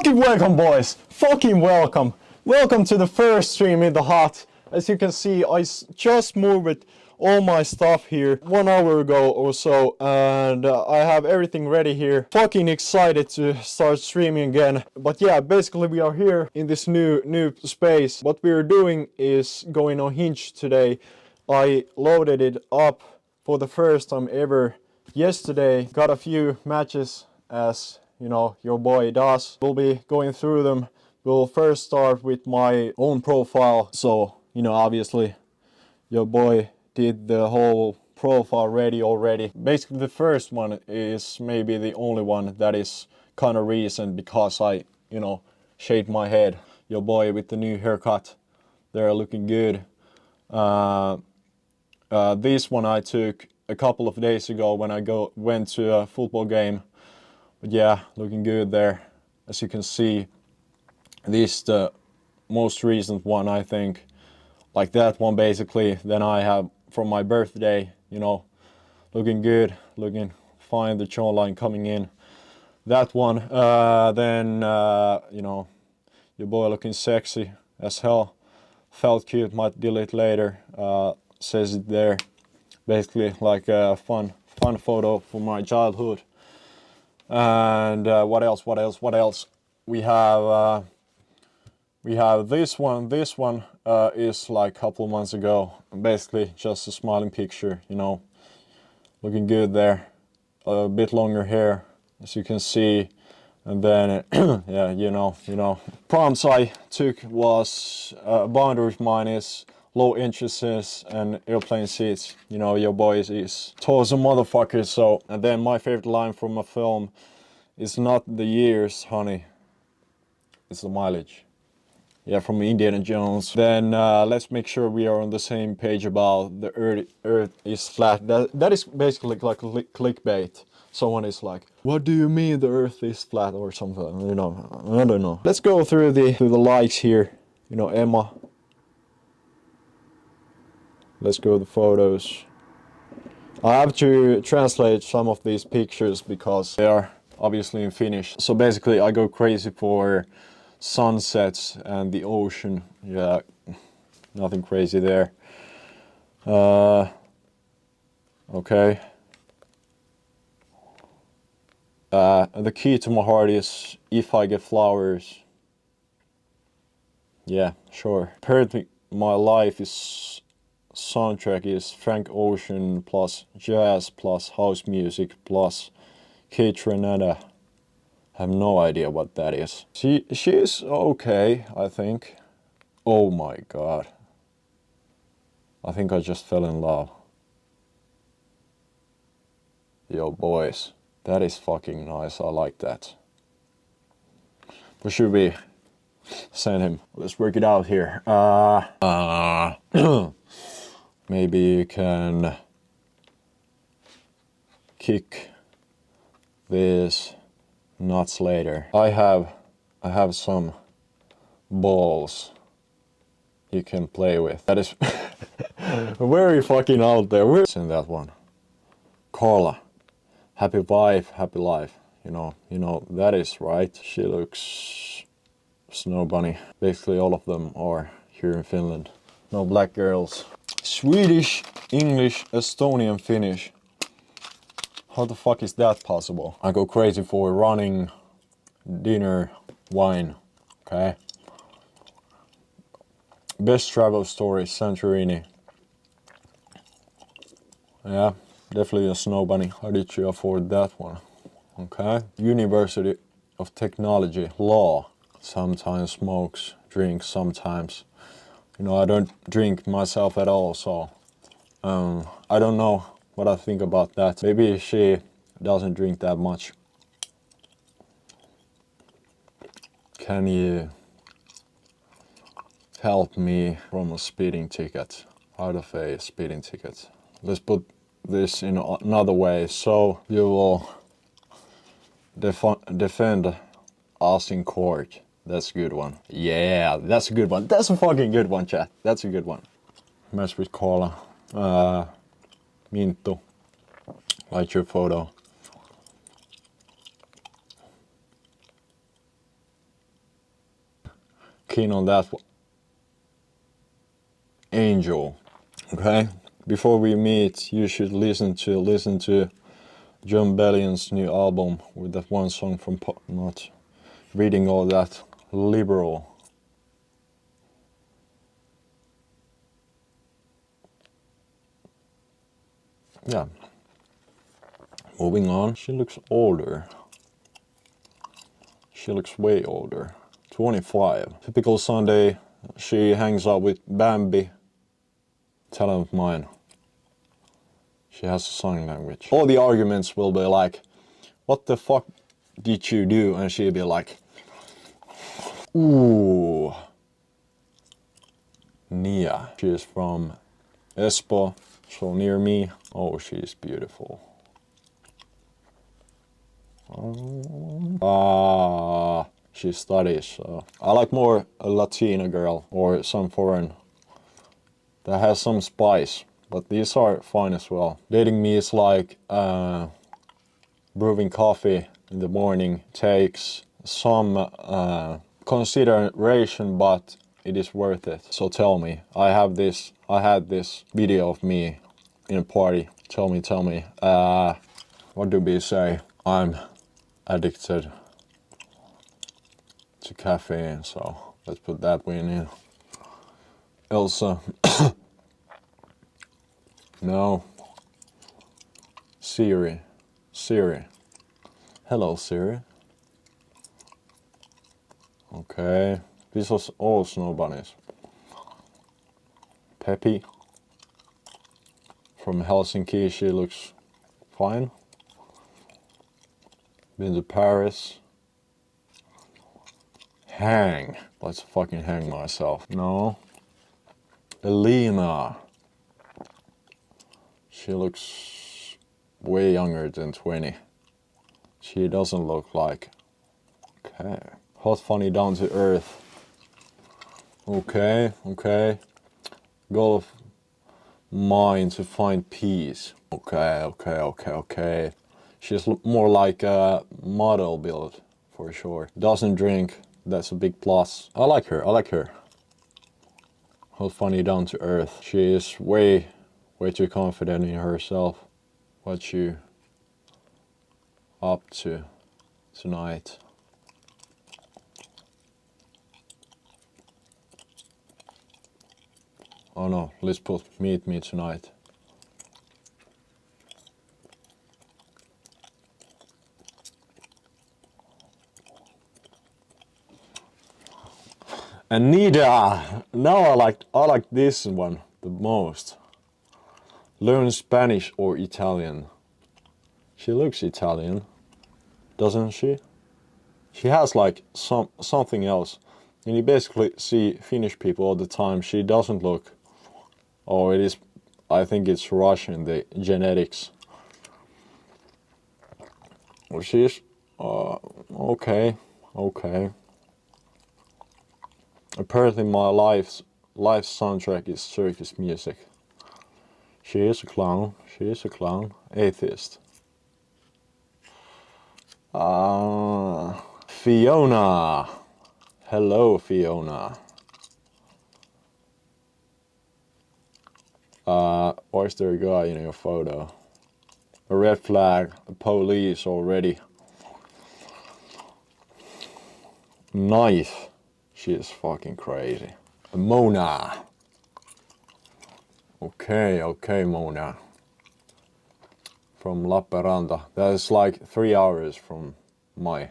Fucking welcome, boys! Fucking welcome! Welcome to the first stream in the hut. As you can see, I just moved all my stuff here 1 hour ago or so, and I have everything ready here. Fucking excited to start streaming again. But yeah, basically we are here in this new space. What we are doing is going on Hinge today. I loaded it up for the first time ever yesterday. Got a few matches, as you know, your boy does. We'll be going through them. We'll first start with my own profile. So, you know, obviously your boy did the whole profile ready already. Basically the first one is maybe the only one that is kind of recent because I, you know, shaved my head. Your boy with the new haircut. They're looking good. This one I took a couple of days ago when I went to a football game. But yeah, looking good there. As you can see, this is the most recent one, I think. Like that one basically. Then I have from my birthday, you know, looking good, looking fine, the jawline coming in. That one, you know, your boy looking sexy as hell. Felt cute, might delete later. Says it there. Basically like a fun photo from my childhood. And what else? We have this one. This one is like a couple months ago. Basically just a smiling picture, you know. Looking good there. A bit longer hair, as you can see. And then, yeah, you know. Prompts I took was boundary of mine is low entrances and airplane seats. You know, your boy is tall as a motherfucker, so. And then my favorite line from a film is not the years, honey. It's the mileage. Yeah, from Indiana Jones. Then let's make sure we are on the same page about the earth is flat. That is basically like clickbait. Someone is like, what do you mean the earth is flat or something? You know, I don't know. Let's go through the likes here. You know, Emma. Let's go to the photos. I have to translate some of these pictures because they are obviously in Finnish. So basically I go crazy for sunsets and the ocean. Yeah, nothing crazy there. Okay. The key to my heart is if I get flowers. Yeah, sure. Apparently my life is soundtrack is Frank Ocean plus jazz plus house music plus Kate Renata. I have no idea what that is. She is okay, I think. Oh my god. I think I just fell in love. Yo boys, that is fucking nice. I like that. What should we send him? Let's work it out here. Maybe you can kick this nuts later. I have some balls you can play with. That is very fucking out there. Where's in that one? Carla, happy wife, happy life. You know that is right. She looks snow bunny. Basically all of them are here in Finland. No black girls. Swedish, English, Estonian, Finnish. How the fuck is that possible? I go crazy for running, dinner, wine, okay? Best travel story, Santorini. Yeah, definitely a snow bunny. How did you afford that one? Okay. University of Technology, law. Sometimes smokes, drinks sometimes. You know, I don't drink myself at all, so I don't know what I think about that. Maybe she doesn't drink that much. Can you help me from a speeding ticket? Out of a speeding ticket. Let's put this in another way. So you will defend us in court. That's a good one. Yeah, that's a good one. That's a fucking good one, chat. That's a good one. Match with Carla. Minttu. Like your photo. keen on that Angel. Okay, before we meet, you should listen to John Bellion's new album with that one song from not reading all that liberal. Yeah. Moving on, she looks older. She looks way older. 25. Typical Sunday, she hangs out with Bambi, talent of mine. She has a sign language. All the arguments will be like, what the fuck did you do? And she'll be like, ooh. Nia. She is from Espoo, so near me. Oh, she is beautiful. She studies, so I like more a Latina girl or some foreign that has some spice, but these are fine as well. Dating me is like brewing coffee in the morning. Takes some consideration, but it is worth it. So tell me, I had this video of me in a party. Tell me, what do we say? I'm addicted to caffeine, so let's put that one in. Elsa. No. Siri. Hello, Siri. Okay. These are all snow bunnies. Peppy. From Helsinki, she looks fine. Been to Paris. Hang. Let's fucking hang myself. No. Elena. She looks way younger than 20. She doesn't look like. Okay. Hot, funny, down to earth. Okay. Goal of mine to find peace. Okay. She's more like a model build for sure. Doesn't drink. That's a big plus. I like her. Hot, funny, down to earth. She is way too confident in herself. What you up to tonight? Oh no, let's put meet me tonight. Anita! Now I like this one the most. Learn Spanish or Italian. She looks Italian, doesn't she? She has like something else. And you basically see Finnish people all the time. She doesn't look. Oh, it is. I think it's Russian, the genetics. Well, she's okay. Apparently, my life's soundtrack is circus music. She is a clown. Atheist. Fiona. Hello, Fiona. Why is there a guy in your photo? A red flag, the police already. Knife. She is fucking crazy. Mona. Okay, Mona. From Lappeenranta. That is like 3 hours from my.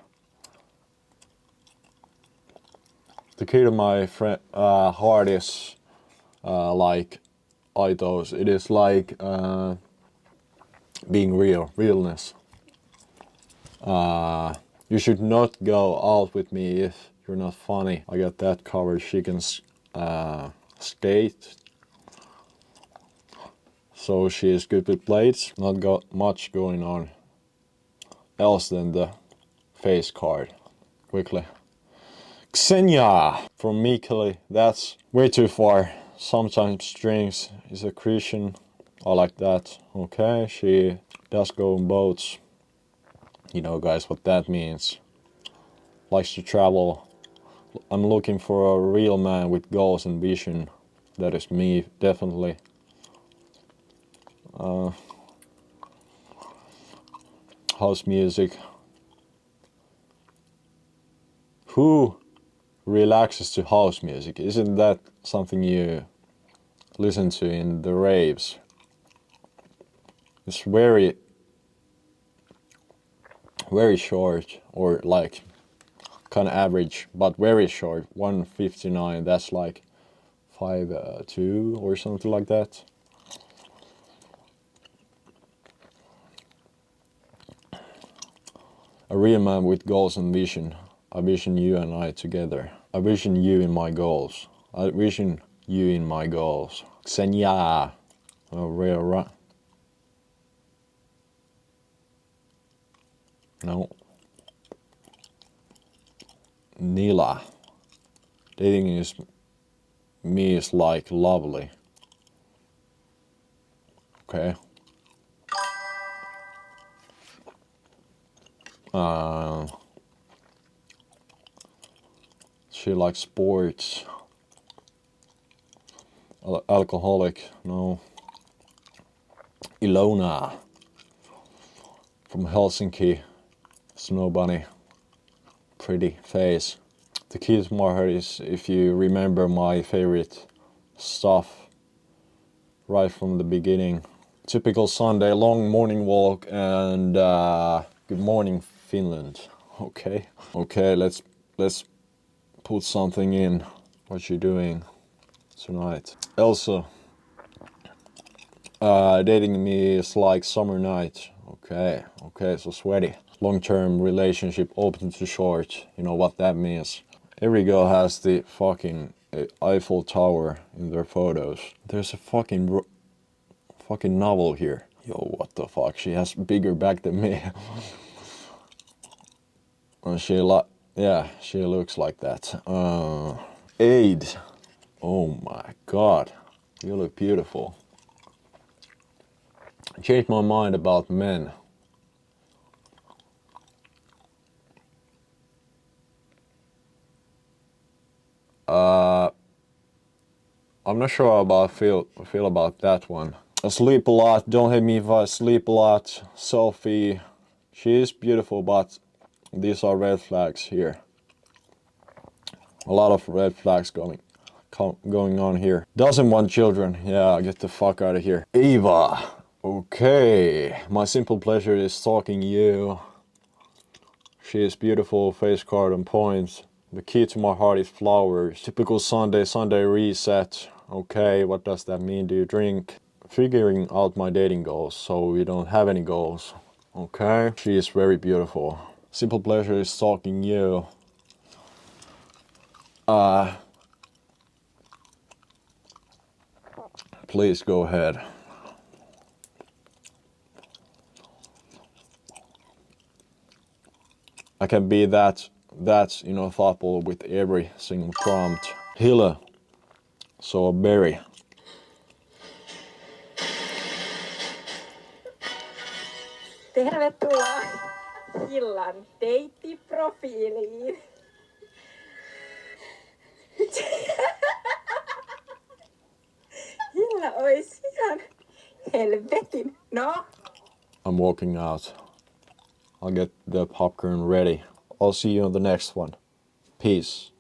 The key to my heart is like Aitos. It is like being realness. You should not go out with me if you're not funny. I got that covered. She can skate. So she is good with blades. Not got much going on else than the face card. Quickly. Xenia from Mikkeli. That's way too far. Sometimes drinks. Is a Christian. I like that. Okay, she does go on boats. You know, guys, what that means. Likes to travel. I'm looking for a real man with goals and vision. That is me, definitely. House music. Who relaxes to house music? Isn't that something you listen to in the raves? It's very short, or like kind of average, but very short. 1:59. That's like 5:2 or something like that. A real man with goals and vision. I vision you and I together. I vision you in my goals. I vision you in my goals. Xenia. Oh, real No. Nila. Dating is me is like lovely. Okay. She likes sports. Alcoholic, no. Ilona from Helsinki. Snow bunny. Pretty face. The key to my heart is if you remember my favorite stuff right from the beginning. Typical Sunday, long morning walk and good morning Finland. Okay. Okay, let's put something in. What you doing tonight? Also, dating me is like summer night. Okay, okay, so sweaty. Long-term relationship open to short. You know what that means. Every girl has the fucking Eiffel Tower in their photos. There's a fucking novel here. Yo, what the fuck? She has bigger back than me. And she looks like that. Aid. Oh my god. You look beautiful. I changed my mind about men. I'm not sure about feel about that one. I sleep a lot. Don't hate me if I sleep a lot. Sophie, she is beautiful, but these are red flags here. A lot of red flags going on here. Doesn't want children. Yeah, get the fuck out of here. Eva. Okay. My simple pleasure is stalking you. She is beautiful, face card on point. The key to my heart is flowers. Typical Sunday reset. Okay, what does that mean? Do you drink? Figuring out my dating goals, so we don't have any goals. Okay, she is very beautiful. Simple pleasure is stalking you. Please go ahead. I can be that thoughtful with every single prompt. Hille. So a berry. Tervetuloa Hillan deittiprofiiliin. Hilla ois ihan helvetin. No? I'm walking out. I'll get the popcorn ready. I'll see you on the next one. Peace.